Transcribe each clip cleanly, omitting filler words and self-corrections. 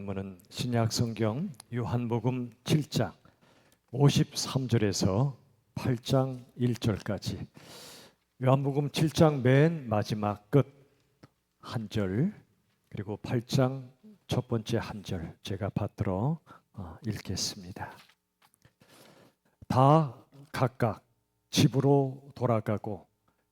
본문은 신약성경 요한복음 7장 53절에서 8장 1절까지, 요한복음 7장 맨 마지막 끝 한 절, 그리고 8장 첫 번째 한 절 제가 받들어 읽겠습니다. 다 각각 집으로 돌아가고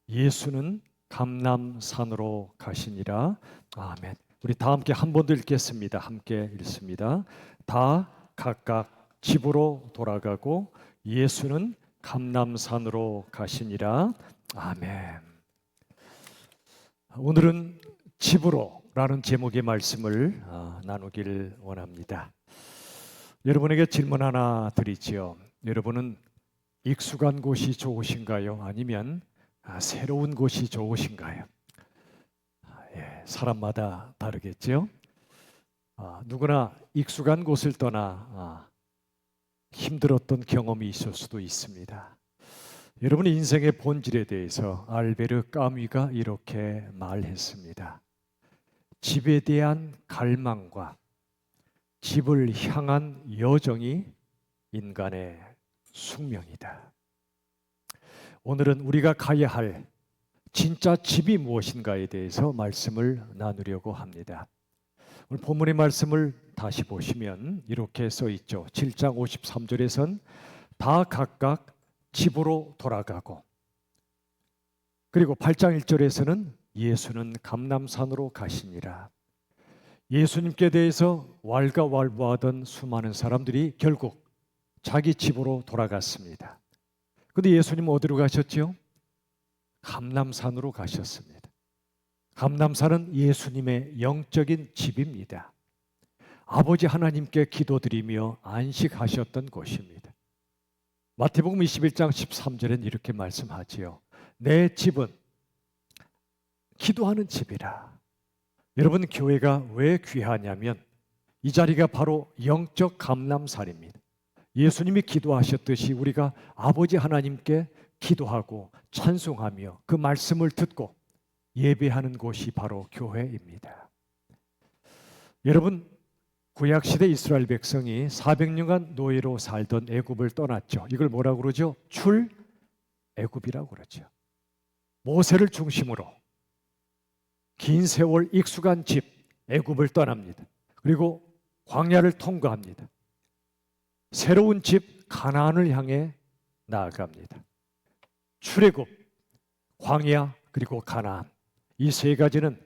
예수는 감람산으로 가시니라. 아멘. 우리 다 함께 한 번 더 읽겠습니다. 함께 읽습니다. 다 각각 집으로 돌아가고 예수는 감람산으로 가시니라. 아멘. 오늘은 집으로라는 제목의 말씀을 나누길 원합니다. 여러분에게 질문 하나 드리지요. 여러분은 익숙한 곳이 좋으신가요? 아니면 새로운 곳이 좋으신가요? 사람마다 다르겠죠. 누구나 익숙한 곳을 떠나 힘들었던 경험이 있을 수도 있습니다. 여러분의 인생의 본질에 대해서 알베르 까뮈가 이렇게 말했습니다. 집에 대한 갈망과 집을 향한 여정이 인간의 숙명이다. 오늘은 우리가 가야 할 진짜 집이 무엇인가에 대해서 말씀을 나누려고 합니다. 오늘 본문의 말씀을 다시 보시면 이렇게 써 있죠. 7장 53절에선 다 각각 집으로 돌아가고, 그리고 8장 1절에서는 예수는 감람산으로 가시니라. 예수님께 대해서 왈가왈부하던 수많은 사람들이 결국 자기 집으로 돌아갔습니다. 그런데 예수님은 어디로 가셨죠? 감람산으로 가셨습니다. 감람산은 예수님의 영적인 집입니다. 아버지 하나님께 기도드리며 안식하셨던 곳입니다. 마태복음 21장 13절엔 이렇게 말씀하지요. 내 집은 기도하는 집이라. 여러분, 교회가 왜 귀하냐면 이 자리가 바로 영적 감람산입니다. 예수님이 기도하셨듯이 우리가 아버지 하나님께 기도하고 찬송하며 그 말씀을 듣고 예배하는 곳이 바로 교회입니다. 여러분, 구약시대 이스라엘 백성이 400년간 노예로 살던 애굽을 떠났죠. 이걸 뭐라고 그러죠? 출애굽이라고 그러죠. 모세를 중심으로 긴 세월 익숙한 집 애굽을 떠납니다. 그리고 광야를 통과합니다. 새로운 집 가나안을 향해 나아갑니다. 출애굽, 광야, 그리고 가나안, 이 세 가지는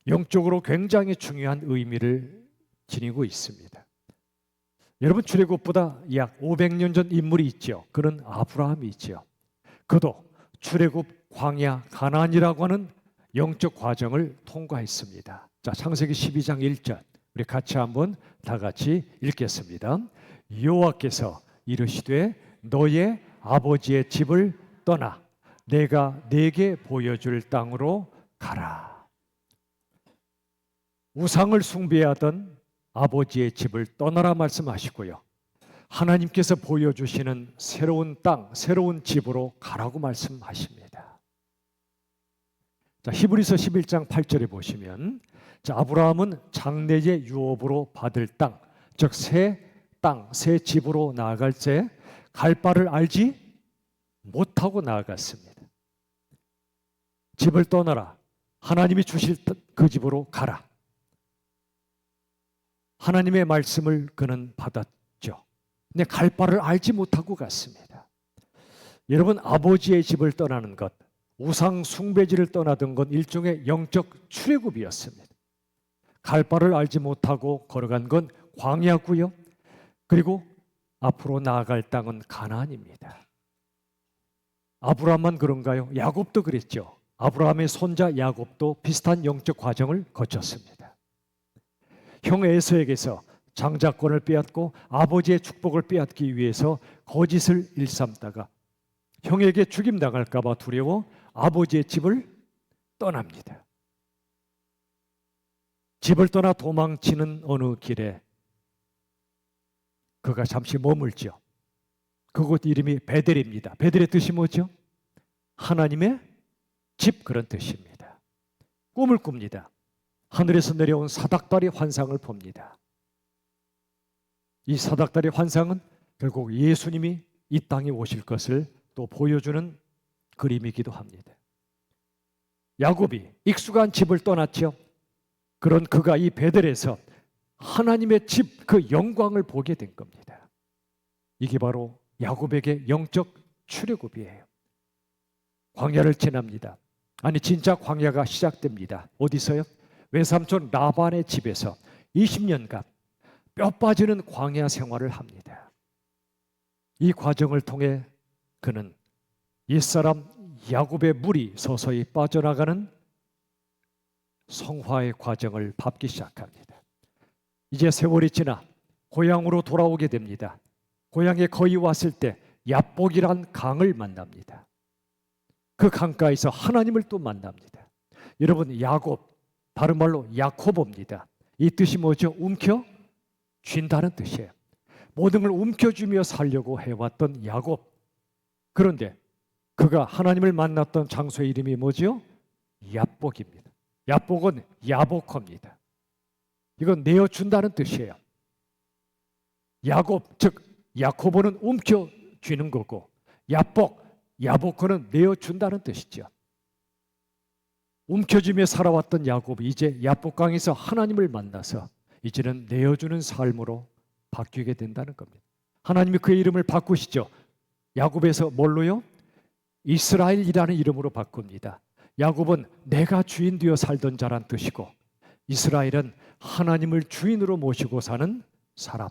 영적으로 굉장히 중요한 의미를 지니고 있습니다. 여러분, 출애굽보다 약 500년 전 인물이 있죠. 그는 아브라함이 있죠. 그도 출애굽, 광야, 가나안이라고 하는 영적 과정을 통과했습니다. 자, 창세기 12장 1절 우리 같이 한번 다 같이 읽겠습니다. 여호와께서 이르시되 너의 아버지의 집을 떠나 내가 네게 보여줄 땅으로 가라. 우상을 숭배하던 아버지의 집을 떠나라 말씀하시고요. 하나님께서 보여주시는 새로운 땅, 새로운 집으로 가라고 말씀하십니다. 자, 히브리서 11장 8절에 보시면, 자, 아브라함은 장래의 유업으로 받을 땅, 즉 새 땅, 새 집으로 나아갈 때 갈 바를 알지 못하고 나아갔습니다. 집을 떠나라. 하나님이 주실 그 집으로 가라. 하나님의 말씀을 그는 받았죠. 근데 갈 바를 알지 못하고 갔습니다. 여러분, 아버지의 집을 떠나는 것, 우상 숭배지를 떠나던 건 일종의 영적 출애굽이었습니다. 갈 바를 알지 못하고 걸어간 건 광야고요. 그리고 앞으로 나아갈 땅은 가나안입니다. 아브라함만 그런가요? 야곱도 그랬죠. 아브라함의 손자 야곱도 비슷한 영적 과정을 거쳤습니다. 형 에서에게서 장자권을 빼앗고 아버지의 축복을 빼앗기 위해서 거짓을 일삼다가 형에게 죽임당할까 봐 두려워 아버지의 집을 떠납니다. 집을 떠나 도망치는 어느 길에 그가 잠시 머물죠. 그곳 이름이 베델입니다. 베델의 뜻이 뭐죠? 하나님의 집, 그런 뜻입니다. 꿈을 꿉니다. 하늘에서 내려온 사닥다리 환상을 봅니다. 이 사닥다리 환상은 결국 예수님이 이 땅에 오실 것을 또 보여주는 그림이기도 합니다. 야곱이 익숙한 집을 떠났죠. 그런 그가 이 베델에서 하나님의 집, 그 영광을 보게 된 겁니다. 이게 바로 야곱에게 영적 출애굽이에요. 광야를 지납니다. 아니 진짜 광야가 시작됩니다. 어디서요? 외삼촌 라반의 집에서 20년간 뼈 빠지는 광야 생활을 합니다. 이 과정을 통해 그는 옛사람 야곱의 물이 서서히 빠져나가는 성화의 과정을 밟기 시작합니다. 이제 세월이 지나 고향으로 돌아오게 됩니다. 고향에 거의 왔을 때 얍복이란 강을 만납니다. 그 강가에서 하나님을 또 만납니다. 여러분, 야곱, 다른 말로 야코보입니다. 이 뜻이 뭐죠? 움켜쥔다는 뜻이에요. 모든 걸 움켜쥐며 살려고 해왔던 야곱. 그런데 그가 하나님을 만났던 장소의 이름이 뭐죠? 얍복입니다. 얍복은 야보커입니다. 이건 내어준다는 뜻이에요. 야곱, 즉 야코보는 움켜쥐는 거고, 얍복, 야보커는 내어준다는 뜻이죠. 움켜쥐며 살아왔던 야곱이 이제 얍복강에서 하나님을 만나서 이제는 내어주는 삶으로 바뀌게 된다는 겁니다. 하나님이 그의 이름을 바꾸시죠. 야곱에서 뭘로요? 이스라엘이라는 이름으로 바꿉니다. 야곱은 내가 주인 되어 살던 자란 뜻이고, 이스라엘은 하나님을 주인으로 모시고 사는 사람,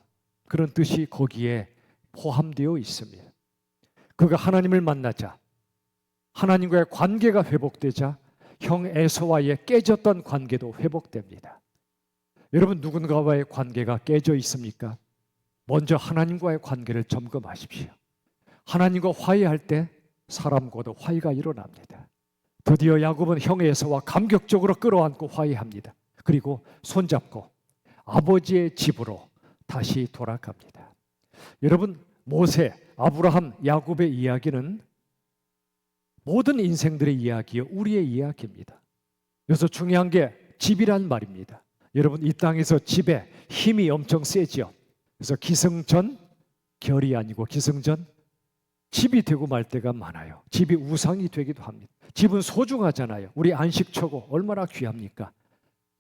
그런 뜻이 거기에 포함되어 있습니다. 그가 하나님을 만나자, 하나님과의 관계가 회복되자 형 에서와의 깨졌던 관계도 회복됩니다. 여러분, 누군가와의 관계가 깨져 있습니까? 먼저 하나님과의 관계를 점검하십시오. 하나님과 화해할 때 사람과도 화해가 일어납니다. 드디어 야곱은 형 에서와 감격적으로 끌어안고 화해합니다. 그리고 손잡고 아버지의 집으로 다시 돌아갑니다. 여러분, 모세, 아브라함, 야곱의 이야기는 모든 인생들의 이야기요, 우리의 이야기입니다. 그래서 중요한 게 집이란 말입니다. 여러분, 이 땅에서 집에 힘이 엄청 세죠. 그래서 기승전 결이 아니고 기승전 집이 되고 말 때가 많아요. 집이 우상이 되기도 합니다. 집은 소중하잖아요. 우리 안식처고 얼마나 귀합니까?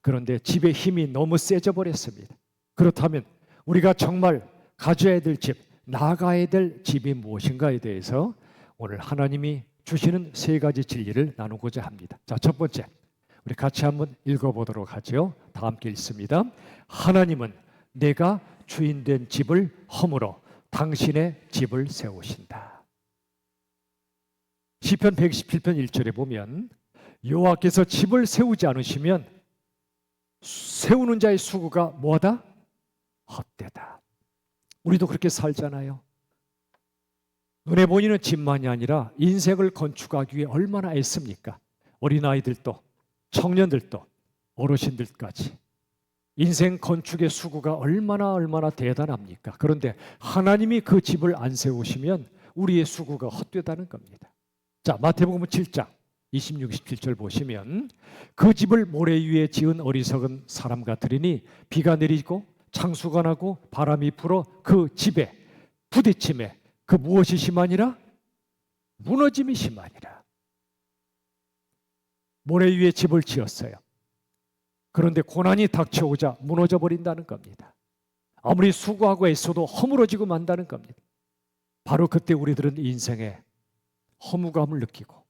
그런데 집의 힘이 너무 세져 버렸습니다. 그렇다면 우리가 정말 가져야 될 집, 나가야 될 집이 무엇인가에 대해서 오늘 하나님이 주시는 세 가지 진리를 나누고자 합니다. 자, 첫 번째, 우리 같이 한번 읽어보도록 하죠. 다 함께 읽습니다. 하나님은 내가 주인된 집을 허물어 당신의 집을 세우신다. 시편 117편 1절에 보면 여호와께서 집을 세우지 않으시면 세우는 자의 수고가 뭐하다? 헛되다. 우리도 그렇게 살잖아요. 눈에 보이는 집만이 아니라 인생을 건축하기 위해 얼마나 애씁니까? 어린아이들도, 청년들도, 어르신들까지 인생 건축의 수고가 얼마나 대단합니까? 그런데 하나님이 그 집을 안 세우시면 우리의 수고가 헛되다는 겁니다. 자, 마태복음 7장 26, 27절 보시면 그 집을 모래 위에 지은 어리석은 사람 같으리니 비가 내리고 창수가 나고 바람이 불어 그 집에 부딪힘에 그 무엇이 심하니라? 무너짐이 심하니라. 모래 위에 집을 지었어요. 그런데 고난이 닥쳐오자 무너져 버린다는 겁니다. 아무리 수고하고 애써도 허물어지고 만다는 겁니다. 바로 그때 우리들은 인생에 허무감을 느끼고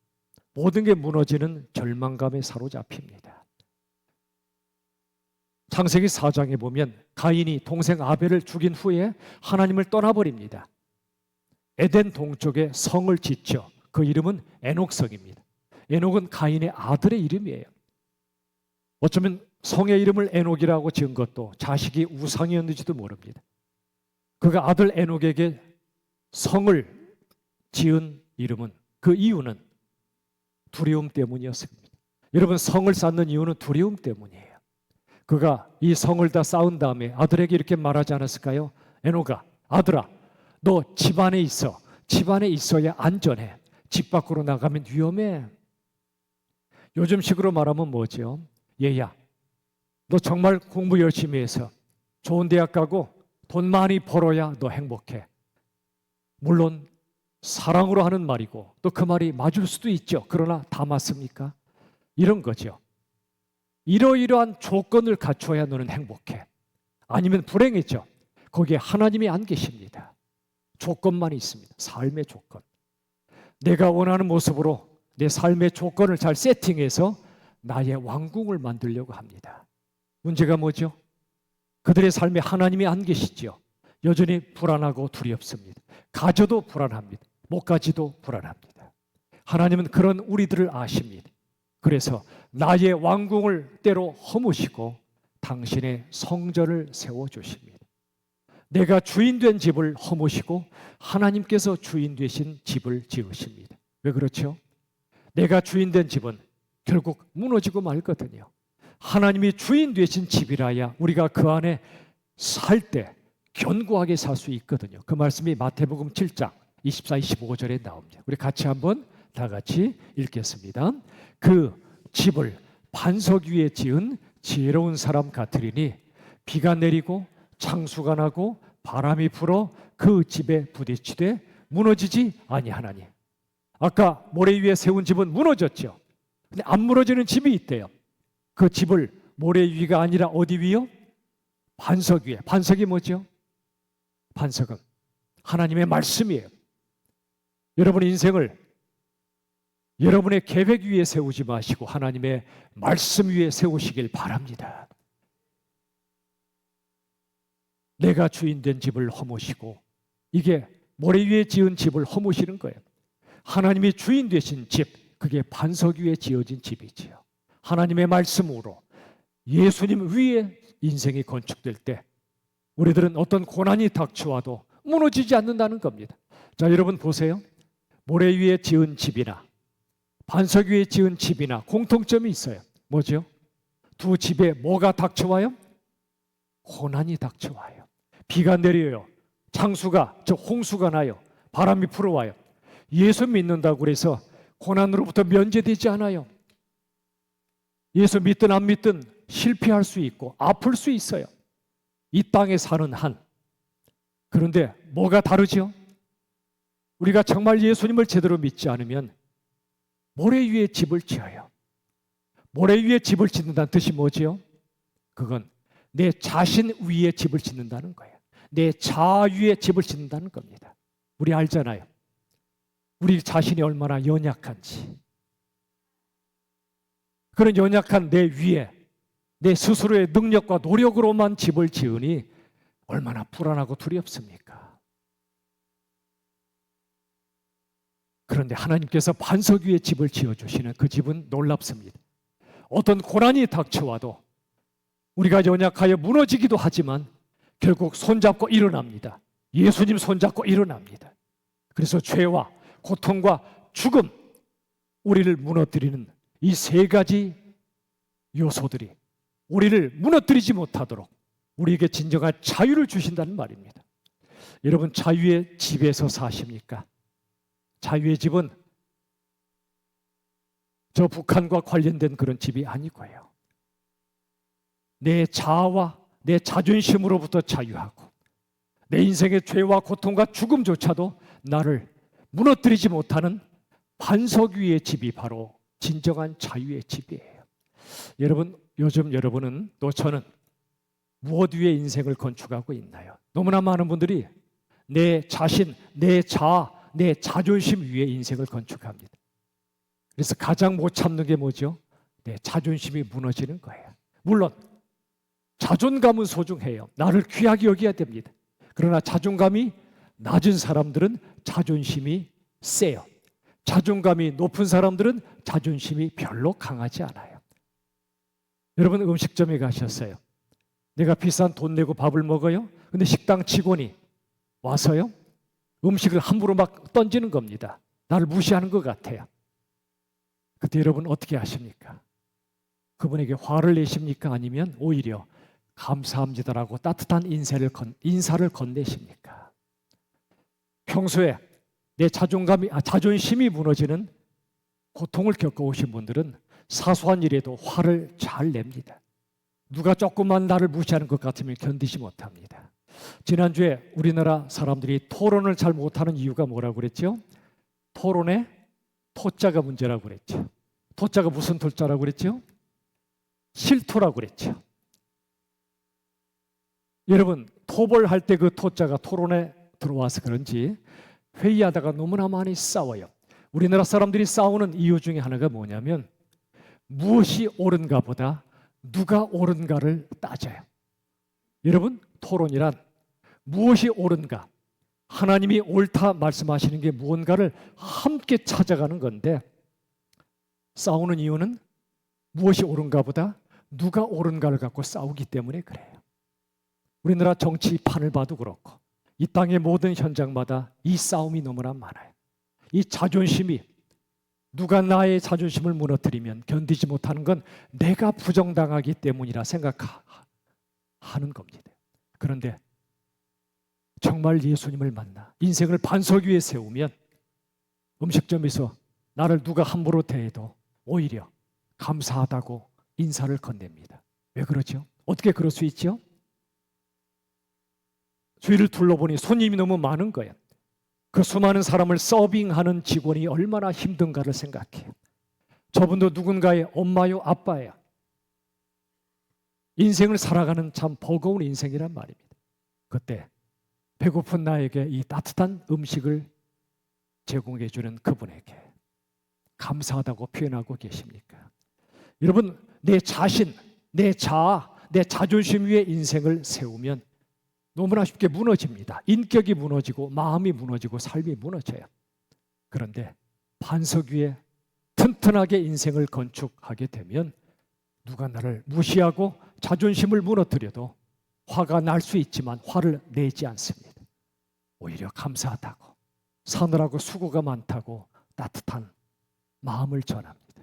모든 게 무너지는 절망감에 사로잡힙니다. 창세기 4장에 보면 가인이 동생 아벨을 죽인 후에 하나님을 떠나버립니다. 에덴 동쪽에 성을 짓죠. 그 이름은 에녹성입니다. 에녹은 가인의 아들의 이름이에요. 어쩌면 성의 이름을 에녹이라고 지은 것도 자식이 우상이었는지도 모릅니다. 그가 아들 에녹에게 성을 지은 이름은, 그 이유는 두려움 때문이었습니다. 여러분, 성을 쌓는 이유는 두려움 때문이에요. 그가 이 성을 다 쌓은 다음에 아들에게 이렇게 말하지 않았을까요? 에녹아, 아들아, 너 집 안에 있어. 집 안에 있어야 안전해. 집 밖으로 나가면 위험해. 요즘식으로 말하면 뭐죠? 얘야, 너 정말 공부 열심히 해서 좋은 대학 가고 돈 많이 벌어야 너 행복해. 물론 사랑으로 하는 말이고 또 그 말이 맞을 수도 있죠. 그러나 다 맞습니까? 이런 거죠. 이러이러한 조건을 갖춰야 너는 행복해. 아니면 불행해져. 거기에 하나님이 안 계십니다. 조건만 있습니다. 삶의 조건. 내가 원하는 모습으로 내 삶의 조건을 잘 세팅해서 나의 왕궁을 만들려고 합니다. 문제가 뭐죠? 그들의 삶에 하나님이 안 계시죠. 여전히 불안하고 두렵습니다. 가져도 불안합니다. 못 가지도 불안합니다. 하나님은 그런 우리들을 아십니다. 그래서 나의 왕궁을 때로 허무시고 당신의 성전을 세워주십니다. 내가 주인 된 집을 허무시고 하나님께서 주인 되신 집을 지으십니다. 왜 그렇죠? 내가 주인 된 집은 결국 무너지고 말거든요. 하나님이 주인 되신 집이라야 우리가 그 안에 살 때 견고하게 살 수 있거든요. 그 말씀이 마태복음 7장 24, 25절에 나옵니다. 우리 같이 한번 다 같이 읽겠습니다. 그 집을 반석 위에 지은 지혜로운 사람 같으리니 비가 내리고 창수가 나고 바람이 불어 그 집에 부딪히되 무너지지 아니하나니. 아까 모래 위에 세운 집은 무너졌죠. 근데 안 무너지는 집이 있대요. 그 집을 모래 위가 아니라 어디 위요? 반석 위에. 반석이 뭐죠? 반석은 하나님의 말씀이에요. 여러분의 인생을 여러분의 계획 위에 세우지 마시고 하나님의 말씀 위에 세우시길 바랍니다. 내가 주인 된 집을 허무시고, 이게 모래 위에 지은 집을 허무시는 거예요. 하나님이 주인 되신 집, 그게 반석 위에 지어진 집이지요. 하나님의 말씀으로 예수님 위에 인생이 건축될 때 우리들은 어떤 고난이 닥쳐와도 무너지지 않는다는 겁니다. 자, 여러분 보세요. 모래 위에 지은 집이나 반석 위에 지은 집이나 공통점이 있어요. 뭐죠? 두 집에 뭐가 닥쳐와요? 고난이 닥쳐와요. 비가 내려요. 창수가, 홍수가 나요. 바람이 불어와요. 예수 믿는다고 그래서 고난으로부터 면제되지 않아요. 예수 믿든 안 믿든 실패할 수 있고 아플 수 있어요. 이 땅에 사는 한. 그런데 뭐가 다르죠? 우리가 정말 예수님을 제대로 믿지 않으면 모래 위에 집을 지어요. 모래 위에 집을 짓는다는 뜻이 뭐지요? 그건 내 자신 위에 집을 짓는다는 거예요. 내 자아 위에 집을 짓는다는 겁니다. 우리 알잖아요. 우리 자신이 얼마나 연약한지. 그런 연약한 내 위에 내 스스로의 능력과 노력으로만 집을 지으니 얼마나 불안하고 두렵습니까? 그런데 하나님께서 반석 위에 집을 지어주시는 그 집은 놀랍습니다. 어떤 고난이 닥쳐와도 우리가 연약하여 무너지기도 하지만 결국 손잡고 일어납니다. 예수님 손잡고 일어납니다. 그래서 죄와 고통과 죽음, 우리를 무너뜨리는 이 세 가지 요소들이 우리를 무너뜨리지 못하도록 우리에게 진정한 자유를 주신다는 말입니다. 여러분, 자유의 집에서 사십니까? 자유의 집은 저 북한과 관련된 그런 집이 아니고요. 내 자아와 내 자존심으로부터 자유하고 내 인생의 죄와 고통과 죽음조차도 나를 무너뜨리지 못하는 반석 위의 집이 바로 진정한 자유의 집이에요. 여러분, 요즘 여러분은 또 저는 무엇 위에 인생을 건축하고 있나요? 너무나 많은 분들이 내 자신, 내 자아, 내 자존심 위에 인생을 건축합니다. 그래서 가장 못 참는 게 뭐죠? 내 자존심이 무너지는 거예요. 물론 자존감은 소중해요. 나를 귀하게 여겨야 됩니다. 그러나 자존감이 낮은 사람들은 자존심이 세요. 자존감이 높은 사람들은 자존심이 별로 강하지 않아요. 여러분, 음식점에 가셨어요. 내가 비싼 돈 내고 밥을 먹어요. 근데 식당 직원이 와서요, 음식을 함부로 막 던지는 겁니다. 나를 무시하는 것 같아요. 그때 여러분 어떻게 하십니까? 그분에게 화를 내십니까? 아니면 오히려 감사합니다라고 따뜻한 인사를 건네십니까? 평소에 내 자존심이 무너지는 고통을 겪어오신 분들은 사소한 일에도 화를 잘 냅니다. 누가 조금만 나를 무시하는 것 같으면 견디지 못합니다. 지난주에 우리나라 사람들이 토론을 잘 못하는 이유가 뭐라고 그랬죠? 토론의 토자가 문제라고 그랬죠. 토자가 무슨 토자라고 그랬죠? 실토라고 그랬죠. 여러분, 토벌할 때 그 토자가 토론에 들어와서 그런지 회의하다가 너무나 많이 싸워요. 우리나라 사람들이 싸우는 이유 중에 하나가 뭐냐면 무엇이 옳은가 보다 누가 옳은가를 따져요. 여러분, 토론이란 무엇이 옳은가, 하나님이 옳다 말씀하시는 게 무언가를 함께 찾아가는 건데, 싸우는 이유는 무엇이 옳은가 보다 누가 옳은가를 갖고 싸우기 때문에 그래요. 우리나라 정치판을 봐도 그렇고 이 땅의 모든 현장마다 이 싸움이 너무나 많아요. 이 자존심이, 누가 나의 자존심을 무너뜨리면 견디지 못하는 건 내가 부정당하기 때문이라 생각하는 겁니다. 그런데 정말 예수님을 만나 인생을 반석 위에 세우면 음식점에서 나를 누가 함부로 대해도 오히려 감사하다고 인사를 건넵니다. 왜 그러죠? 어떻게 그럴 수 있죠? 주위를 둘러보니 손님이 너무 많은 거예요. 그 수많은 사람을 서빙하는 직원이 얼마나 힘든가를 생각해요. 저분도 누군가의 엄마요, 아빠예요. 인생을 살아가는 참 버거운 인생이란 말입니다. 그때 배고픈 나에게 이 따뜻한 음식을 제공해 주는 그분에게 감사하다고 표현하고 계십니까? 여러분, 내 자신, 내 자아, 내 자존심 위에 인생을 세우면 너무나 쉽게 무너집니다. 인격이 무너지고 마음이 무너지고 삶이 무너져요. 그런데 반석 위에 튼튼하게 인생을 건축하게 되면 누가 나를 무시하고 자존심을 무너뜨려도 화가 날 수 있지만 화를 내지 않습니다. 오히려 감사하다고, 사느라고 수고가 많다고 따뜻한 마음을 전합니다.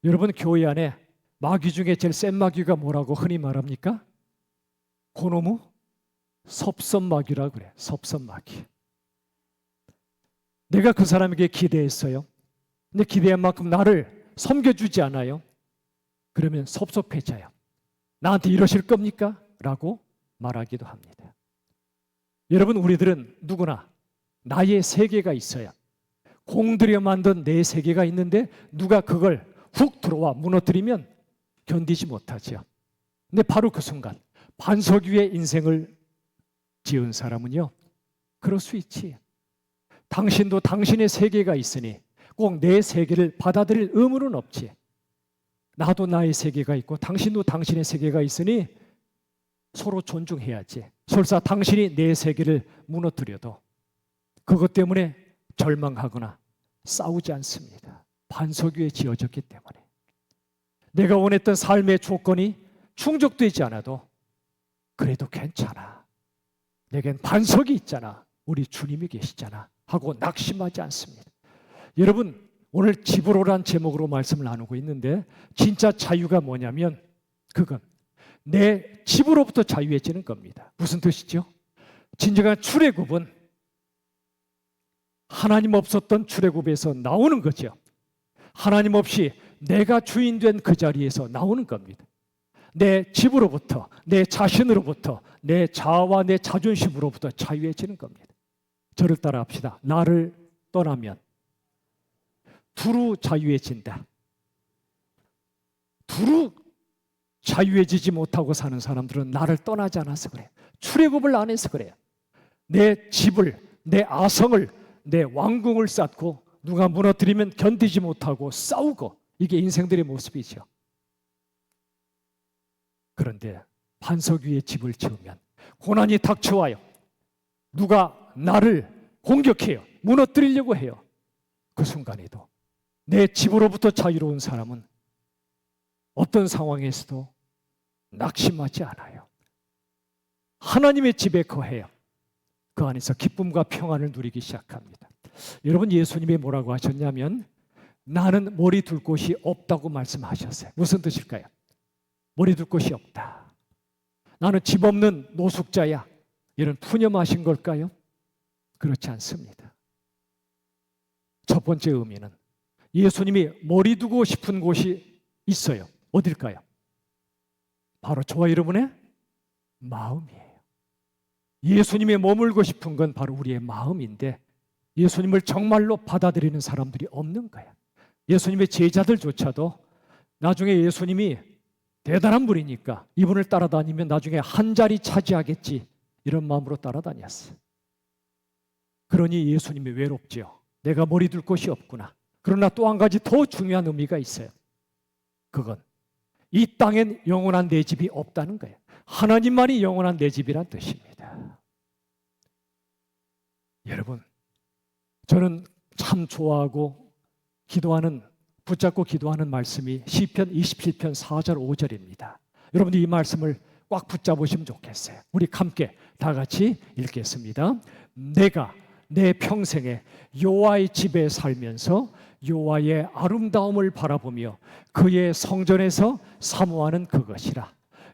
여러분, 교회 안에 마귀 중에 제일 센 마귀가 뭐라고 흔히 말합니까? 고노무 섭섭마귀라고 그래. 섭섭마귀. 내가 그 사람에게 기대했어요. 근데 기대한 만큼 나를 섬겨주지 않아요. 그러면 섭섭해져요. 나한테 이러실 겁니까? 라고 말하기도 합니다. 여러분, 우리들은 누구나 나의 세계가 있어요. 공들여 만든 내 세계가 있는데 누가 그걸 훅 들어와 무너뜨리면 견디지 못하죠. 근데 바로 그 순간 반석 위에 인생을 지은 사람은요, 그럴 수 있지. 당신도 당신의 세계가 있으니 꼭 내 세계를 받아들일 의무는 없지. 나도 나의 세계가 있고 당신도 당신의 세계가 있으니 서로 존중해야지. 설사 당신이 내 세계를 무너뜨려도 그것 때문에 절망하거나 싸우지 않습니다. 반석 위에 지어졌기 때문에. 내가 원했던 삶의 조건이 충족되지 않아도 그래도 괜찮아. 내겐 반석이 있잖아. 우리 주님이 계시잖아. 하고 낙심하지 않습니다. 여러분, 오늘 집으로란 제목으로 말씀을 나누고 있는데 진짜 자유가 뭐냐면 그건 내 집으로부터 자유해지는 겁니다. 무슨 뜻이죠? 진정한 출애굽은 하나님 없었던 출애굽에서 나오는 거죠. 하나님 없이 내가 주인 된 그 자리에서 나오는 겁니다. 내 집으로부터, 내 자신으로부터, 내 자아와 내 자존심으로부터 자유해지는 겁니다. 저를 따라 합시다. 나를 떠나면 두루 자유해진다. 두루 자유해지지 못하고 사는 사람들은 나를 떠나지 않아서 그래요. 출애굽을 안 해서 그래요. 내 집을, 내 아성을, 내 왕궁을 쌓고 누가 무너뜨리면 견디지 못하고 싸우고, 이게 인생들의 모습이죠. 그런데 반석 위에 집을 지으면 고난이 닥쳐와요. 누가 나를 공격해요. 무너뜨리려고 해요. 그 순간에도 내 집으로부터 자유로운 사람은 어떤 상황에서도 낙심하지 않아요. 하나님의 집에 거해요. 그 안에서 기쁨과 평안을 누리기 시작합니다. 여러분, 예수님이 뭐라고 하셨냐면 나는 머리 둘 곳이 없다고 말씀하셨어요. 무슨 뜻일까요? 머리 둘 곳이 없다. 나는 집 없는 노숙자야. 이런 푸념하신 걸까요? 그렇지 않습니다. 첫 번째 의미는 예수님이 머리 두고 싶은 곳이 있어요. 어딜까요? 바로 저와 여러분의 마음이에요. 예수님의 머물고 싶은 건 바로 우리의 마음인데 예수님을 정말로 받아들이는 사람들이 없는 거예요. 예수님의 제자들조차도 나중에 예수님이 대단한 분이니까 이분을 따라다니면 나중에 한 자리 차지하겠지 이런 마음으로 따라다녔어요. 그러니 예수님이 외롭지요. 내가 머리 둘 곳이 없구나. 그러나 또 한 가지 더 중요한 의미가 있어요. 그건 이 땅엔 영원한 내 집이 없다는 거예요. 하나님만이 영원한 내 집이란 뜻입니다. 여러분, 저는 참 좋아하고 붙잡고 기도하는 말씀이 시편 27편 4절 5절입니다. 여러분들 이 말씀을 꽉 붙잡으시면 좋겠어요. 우리 함께 다 같이 읽겠습니다. 내가 내 평생에 여호와의 집에 살면서 여호와의 아름다움을 바라보며 그의 성전에서 사모하는 그것이라.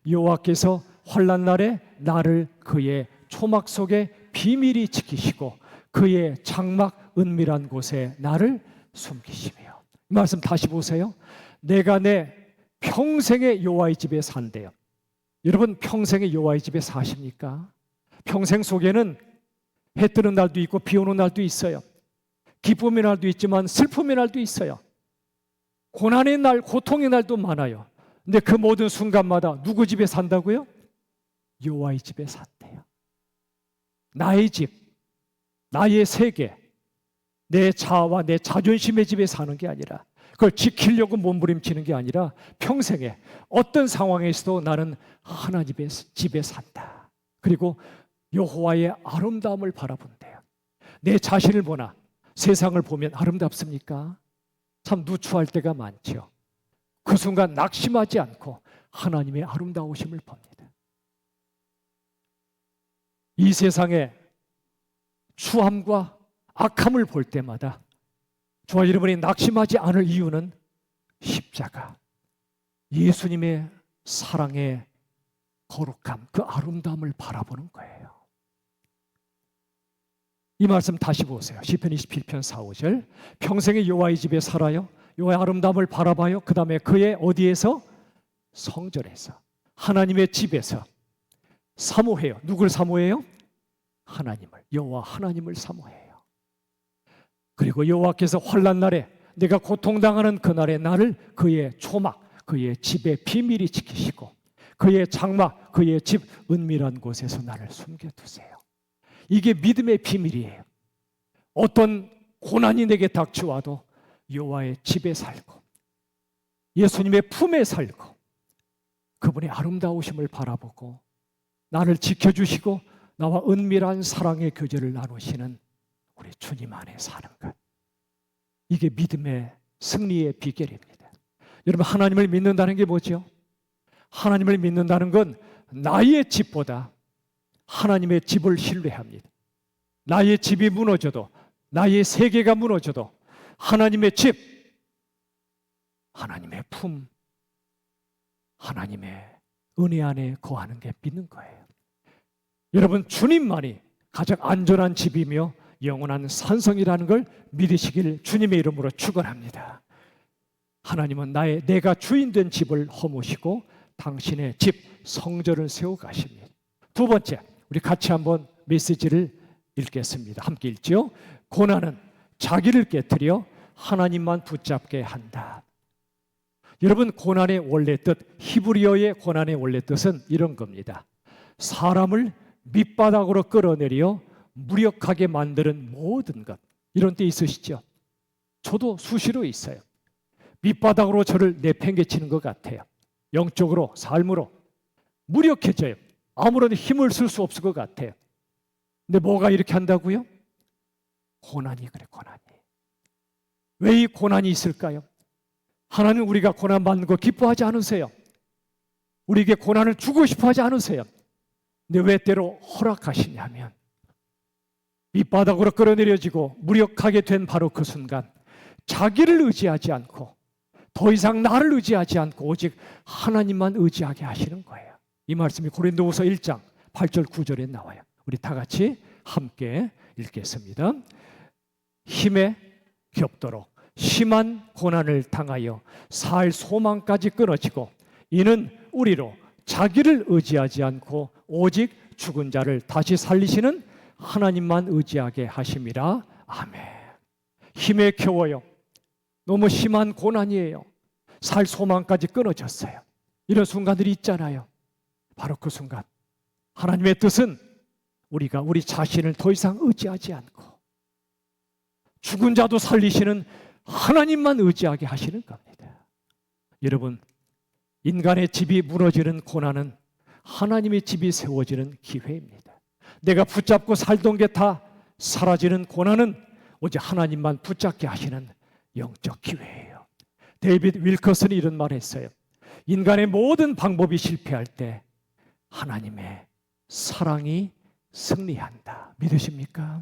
여호와께서 환난 날에 나를 그의 초막 속에 비밀히 지키시고 그의 장막 은밀한 곳에 나를 숨기시며. 이 말씀 다시 보세요. 내가 내 평생에 여호와의 집에 산대요. 여러분 평생에 여호와의 집에 사십니까? 평생 속에는 해 뜨는 날도 있고 비 오는 날도 있어요. 기쁨의 날도 있지만 슬픔의 날도 있어요. 고난의 날, 고통의 날도 많아요. 근데 그 모든 순간마다 누구 집에 산다고요? 여호와의 집에 산대요. 나의 집, 나의 세계, 내 자아와 내 자존심의 집에 사는 게 아니라 그걸 지키려고 몸부림치는 게 아니라 평생에 어떤 상황에서도 나는 하나님의 집에 산다. 그리고 여호와의 아름다움을 바라본대요. 내 자신을 보나 세상을 보면 아름답습니까? 참 누추할 때가 많죠. 그 순간 낙심하지 않고 하나님의 아름다우심을 봅니다. 이 세상에 추함과 악함을 볼 때마다 저와 여러분이 낙심하지 않을 이유는 십자가, 예수님의 사랑의 거룩함, 그 아름다움을 바라보는 거예요. 이 말씀 다시 보세요. 시편 27편 4, 5절. 평생에 여호와의 집에 살아요. 여호와의 아름다움을 바라봐요. 그 다음에 그의 어디에서? 성전에서, 하나님의 집에서 사모해요. 누굴 사모해요? 하나님을, 여호와 하나님을 사모해요. 그리고 여호와께서 환난 날에 내가 고통당하는 그날에 나를 그의 초막, 그의 집의 비밀히 지키시고 그의 장막, 그의 집 은밀한 곳에서 나를 숨겨두세요. 이게 믿음의 비밀이에요. 어떤 고난이 내게 닥쳐와도 여호와의 집에 살고 예수님의 품에 살고 그분의 아름다우심을 바라보고 나를 지켜주시고 나와 은밀한 사랑의 교제를 나누시는 우리 주님 안에 사는 것. 이게 믿음의 승리의 비결입니다. 여러분 하나님을 믿는다는 게 뭐죠? 하나님을 믿는다는 건 나의 집보다 하나님의 집을 신뢰합니다. 나의 집이 무너져도 나의 세계가 무너져도 하나님의 집, 하나님의 품, 하나님의 은혜 안에 거하는 게 믿는 거예요. 여러분 주님만이 가장 안전한 집이며 영원한 산성이라는 걸 믿으시길 주님의 이름으로 축원합니다. 하나님은 내가 주인 된 집을 허무시고 당신의 집 성전을 세워 가십니다. 두 번째, 우리 같이 한번 메시지를 읽겠습니다. 함께 읽죠. 고난은 자기를 깨트려 하나님만 붙잡게 한다. 여러분 고난의 원래 뜻, 히브리어의 고난의 원래 뜻은 이런 겁니다. 사람을 밑바닥으로 끌어내려 무력하게 만드는 모든 것. 이런 때 있으시죠? 저도 수시로 있어요. 밑바닥으로 저를 내팽개치는 것 같아요. 영적으로, 삶으로 무력해져요. 아무런 힘을 쓸 수 없을 것 같아요. 근데 뭐가 이렇게 한다고요? 고난이 그래, 고난이. 왜 이 고난이 있을까요? 하나님 우리가 고난 받는 거 기뻐하지 않으세요? 우리에게 고난을 주고 싶어 하지 않으세요? 근데 왜 때로 허락하시냐면 밑바닥으로 끌어내려지고 무력하게 된 바로 그 순간 자기를 의지하지 않고 더 이상 나를 의지하지 않고 오직 하나님만 의지하게 하시는 거예요. 이 말씀이 고린도후서 1장 8절 9절에 나와요. 우리 다 같이 함께 읽겠습니다. 힘에 겹도록 심한 고난을 당하여 살 소망까지 끊어지고 이는 우리로 자기를 의지하지 않고 오직 죽은 자를 다시 살리시는 하나님만 의지하게 하심이라. 아멘. 힘에 겨워요. 너무 심한 고난이에요. 살 소망까지 끊어졌어요. 이런 순간들이 있잖아요. 바로 그 순간 하나님의 뜻은 우리가 우리 자신을 더 이상 의지하지 않고 죽은 자도 살리시는 하나님만 의지하게 하시는 겁니다. 여러분, 인간의 집이 무너지는 고난은 하나님의 집이 세워지는 기회입니다. 내가 붙잡고 살던 게 다 사라지는 고난은 오직 하나님만 붙잡게 하시는 영적 기회예요. 데이비드 윌커슨이 이런 말을 했어요. 인간의 모든 방법이 실패할 때 하나님의 사랑이 승리한다. 믿으십니까?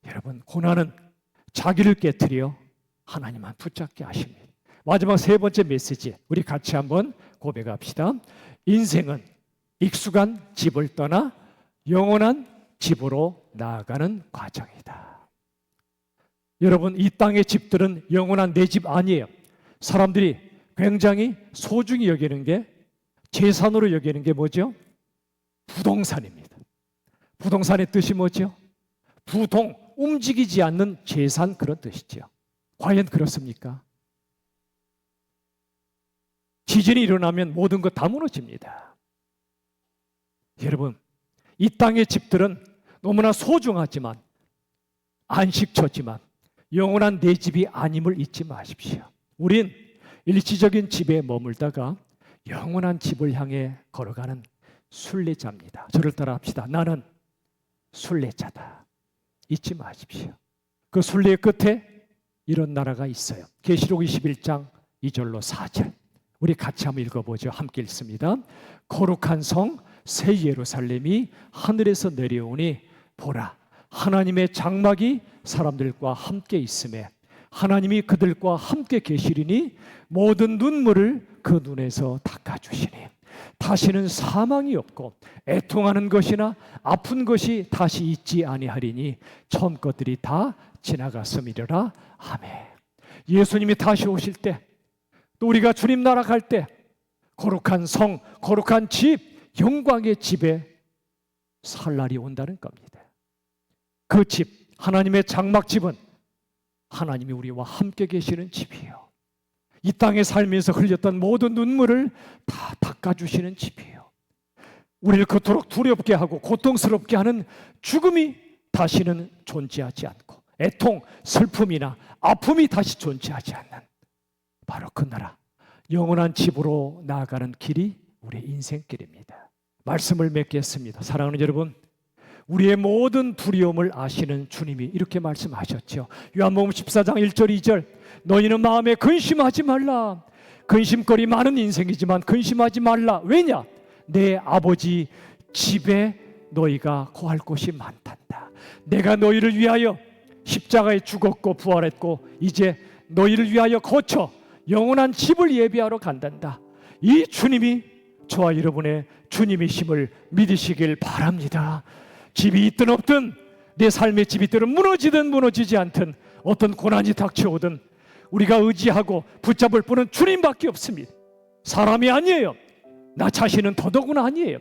여러분, 고난은 자기를 깨트려 하나님만 붙잡게 하십니다. 마지막 세 번째 메시지, 우리 같이 한번 고백합시다. 인생은 익숙한 집을 떠나 영원한 집으로 나아가는 과정이다. 여러분, 이 땅의 집들은 영원한 내 집 아니에요. 사람들이 굉장히 소중히 여기는 게, 재산으로 여기는 게 뭐죠? 부동산입니다. 부동산의 뜻이 뭐죠? 부동, 움직이지 않는 재산, 그런 뜻이죠. 과연 그렇습니까? 지진이 일어나면 모든 것 다 무너집니다. 여러분, 이 땅의 집들은 너무나 소중하지만, 안식처지만 영원한 내 집이 아님을 잊지 마십시오. 우린 일시적인 집에 머물다가 영원한 집을 향해 걸어가는 순례자입니다. 저를 따라 합시다. 나는 순례자다. 잊지 마십시오. 그 순례의 끝에 이런 나라가 있어요. 계시록 21장 2절로 4절. 우리 같이 한번 읽어보죠. 함께 읽습니다. 거룩한 성 새 예루살렘이 하늘에서 내려오니 보라, 하나님의 장막이 사람들과 함께 있음에 하나님이 그들과 함께 계시리니 모든 눈물을 그 눈에서 닦아주시니 다시는 사망이 없고 애통하는 것이나 아픈 것이 다시 있지 아니하리니 처음 것들이 다 지나갔음이라. 아멘. 예수님이 다시 오실 때, 또 우리가 주님 나라 갈 때 거룩한 성, 거룩한 집, 영광의 집에 살 날이 온다는 겁니다. 그 집, 하나님의 장막집은 하나님이 우리와 함께 계시는 집이에요. 이 땅에 살면서 흘렸던 모든 눈물을 다 닦아주시는 집이에요. 우리를 그토록 두렵게 하고 고통스럽게 하는 죽음이 다시는 존재하지 않고, 애통, 슬픔이나 아픔이 다시 존재하지 않는 바로 그 나라, 영원한 집으로 나아가는 길이 우리의 인생길입니다. 말씀을 맺겠습니다. 사랑하는 여러분, 우리의 모든 두려움을 아시는 주님이 이렇게 말씀하셨죠. 요한복음 14장 1절 2절, 너희는 마음에 근심하지 말라. 근심거리 많은 인생이지만 근심하지 말라. 왜냐? 내 아버지 집에 너희가 거할 곳이 많단다. 내가 너희를 위하여 십자가에 죽었고 부활했고 이제 너희를 위하여 거쳐 영원한 집을 예비하러 간단다. 이 주님이 저와 여러분의 주님이심을 믿으시길 바랍니다. 집이 있든 없든, 내 삶의 집이 있든 무너지든 무너지지 않든, 어떤 고난이 닥쳐오든 우리가 의지하고 붙잡을 분은 주님밖에 없습니다. 사람이 아니에요. 나 자신은 더더구나 아니에요.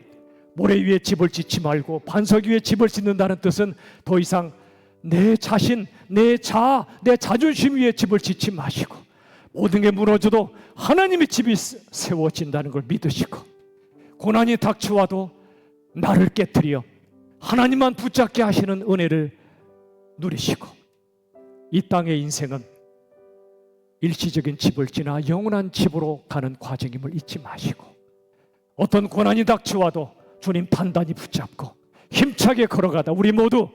모래 위에 집을 짓지 말고 반석 위에 집을 짓는다는 뜻은 더 이상 내 자신, 내 자존심 위에 집을 짓지 마시고 모든 게 무너져도 하나님의 집이 세워진다는 걸 믿으시고, 고난이 닥쳐와도 나를 깨트려 하나님만 붙잡게 하시는 은혜를 누리시고, 이 땅의 인생은 일시적인 집을 지나 영원한 집으로 가는 과정임을 잊지 마시고, 어떤 고난이 닥쳐와도 주님 단단히 붙잡고 힘차게 걸어가다 우리 모두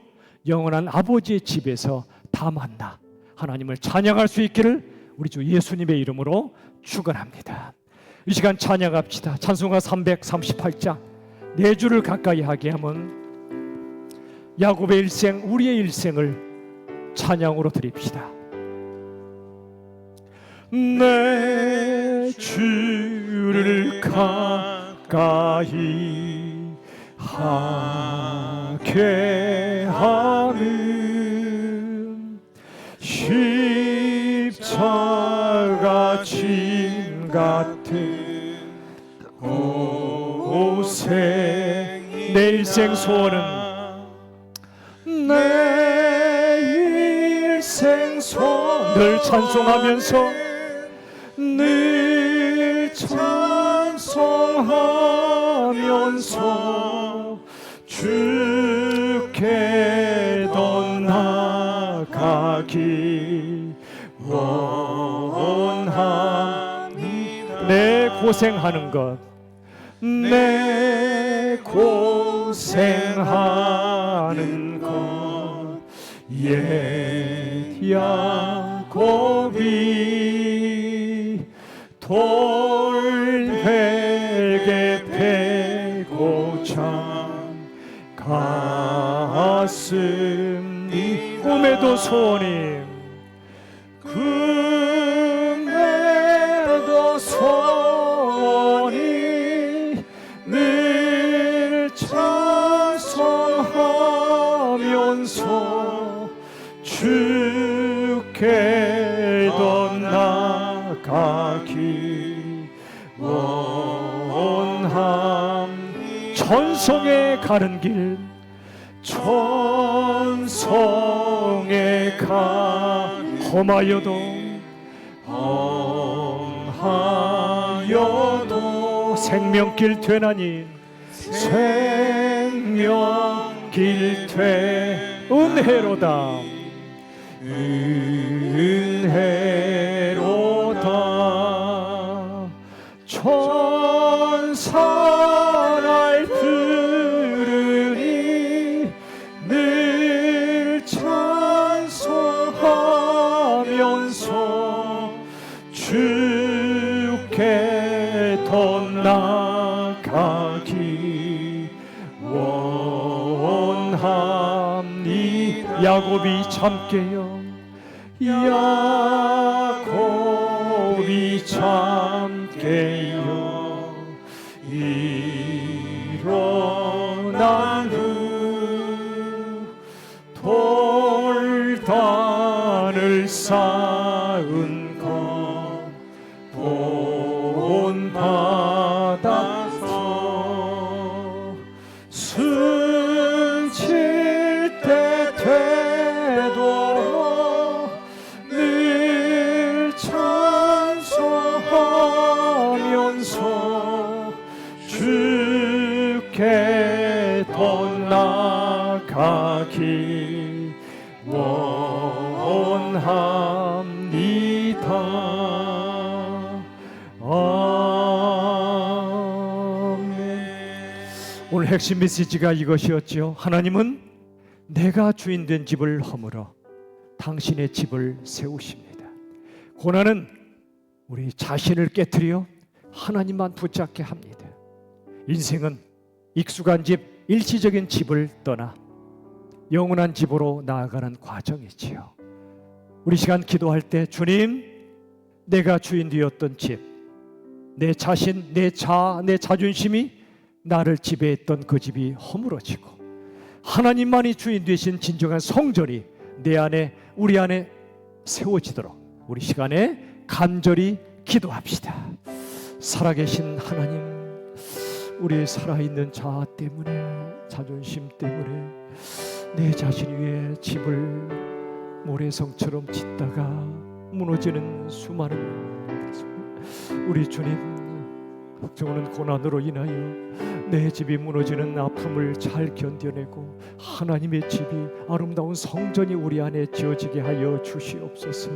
영원한 아버지의 집에서 다 만나 하나님을 찬양할 수 있기를 우리 주 예수님의 이름으로 축원합니다. 이 시간 찬양합시다. 찬송가 338장 내 주를 가까이 하게 하면 야곱의 일생, 우리의 일생을 찬양으로 드립시다. 내 주를 가까이 하게 하는 십자가 짐 같은 내 일생 소원은 내 일생 소원 늘 찬송하면서 늘 찬송하면서 주께 더 나아가기 원합니다. 내 고생하는 것 내 고생하는 것 옛 야곱이 돌베개 베고 찬 가슴이 꿈에도 소원이 꿈에도 소원이 늘 찬송하면서 주께 더 나아가기 원함. 천성에 가는 길 천성에 가 험하여도 생명길 되나니 생명길 되 은혜로다 은혜로다. 천사날 부르니 늘 찬송하면서 주께 더 나아가기 원함니. 야곱이 참게요 야곱이 참게요 일어난 후 돌단을 쌓은 것 본받아서 숨질 때 되도록 늘 찬송하면서 주께 더 나아가기 원합니다. 오늘 핵심 메시지가 이것이었죠. 하나님은 내가 주인 된 집을 허물어 당신의 집을 세우십니다. 고난은 우리 자신을 깨트려 하나님만 붙잡게 합니다. 인생은 익숙한 집, 일시적인 집을 떠나 영원한 집으로 나아가는 과정이지요. 우리 시간 기도할 때 주님, 내가 주인 되었던 집, 내 자신, 내 자존심이 나를 지배했던 그 집이 허물어지고 하나님만이 주인 되신 진정한 성전이 내 안에, 우리 안에 세워지도록 우리 시간에 간절히 기도합시다. 살아계신 하나님, 우리 살아있는 자아 때문에, 자존심 때문에 내 자신 위에 집을 모래성처럼 짓다가 무너지는 수많은 우리 주님, 걱정하는 고난으로 인하여 내 집이 무너지는 아픔을 잘 견뎌내고 하나님의 집이, 아름다운 성전이 우리 안에 지어지게 하여 주시옵소서.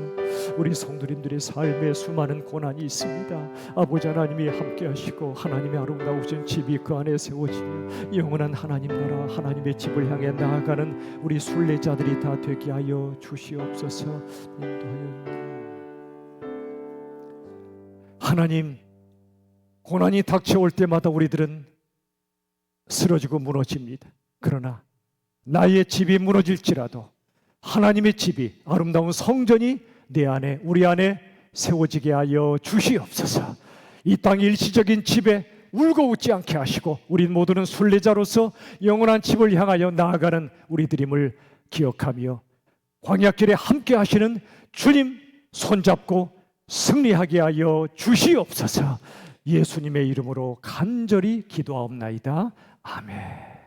우리 성도님들의 삶에 수많은 고난이 있습니다. 아버지 하나님이 함께 하시고 하나님의 아름다우신 집이 그 안에 세워지며 영원한 하나님 나라, 하나님의 집을 향해 나아가는 우리 순례자들이 다 되게 하여 주시옵소서. 인도하여. 하나님, 고난이 닥쳐올 때마다 우리들은 쓰러지고 무너집니다. 그러나 나의 집이 무너질지라도 하나님의 집이, 아름다운 성전이 내 안에, 우리 안에 세워지게 하여 주시옵소서. 이 땅 일시적인 집에 울고 웃지 않게 하시고 우리 모두는 순례자로서 영원한 집을 향하여 나아가는 우리들임을 기억하며 광야길에 함께 하시는 주님 손잡고 승리하게 하여 주시옵소서. 예수님의 이름으로 간절히 기도하옵나이다. 아멘.